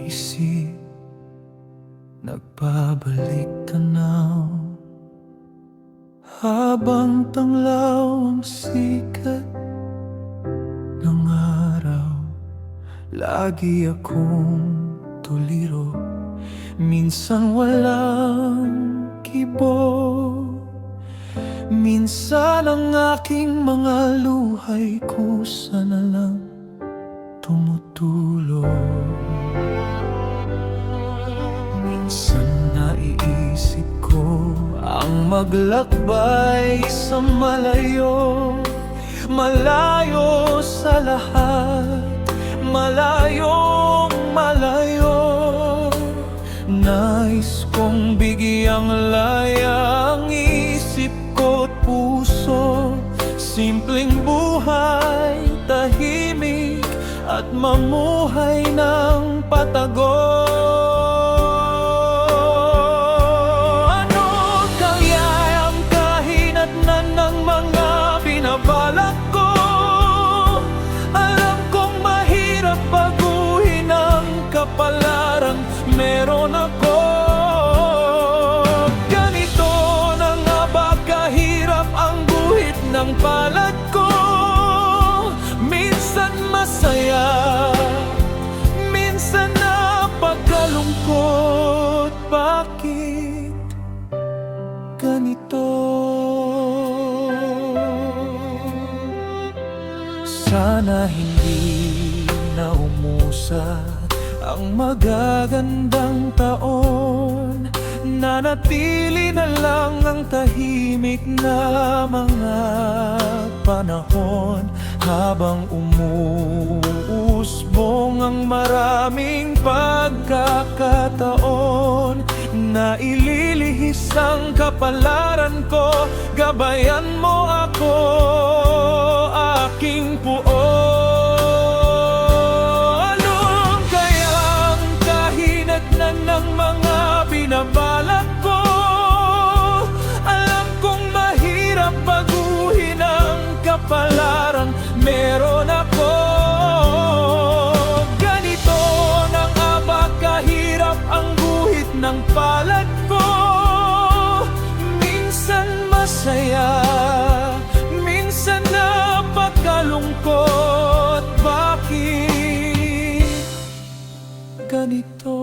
isip, nagbabalik tanaw. Habang tanglaw ang sikat ng araw, lagi akong tuliro, minsan walang kibo. Minsan ang aking mga luhay kusa na lang tumutulo. Minsan naiisip ko ang maglakbay sa malayo, malayo sa lahat, malayong malayo. Nais kong bigyang laya ang isip ko't puso, simpleng buhay, tahimik at mamuhay ng patago. Ano kaya ang kahinatnan ng mga binabalak ko? Alam kong mahirap baguhin ang kapalarang meron ako. Ganito na nga ba kahirap ang guhit ng palad ko? Minsan masaya, minsan napagkalungkot. Bakit ganito? Sana hindi na umusa ang magagandang taon, nanatili na lang ang tahimik na mga panahon. Habang umuusbong ang maraming pagkakataon, na ililihis ang kapalaran ko, gabayan mo ako, aking puo. Ng mga binabalak ko, alam kong mahirap baguhin ang kapalaran meron ako. Ganito na nga ba kahirap ang guhit ng palad ko? Minsan masaya, minsan napagkalungkot. Bakit ganito?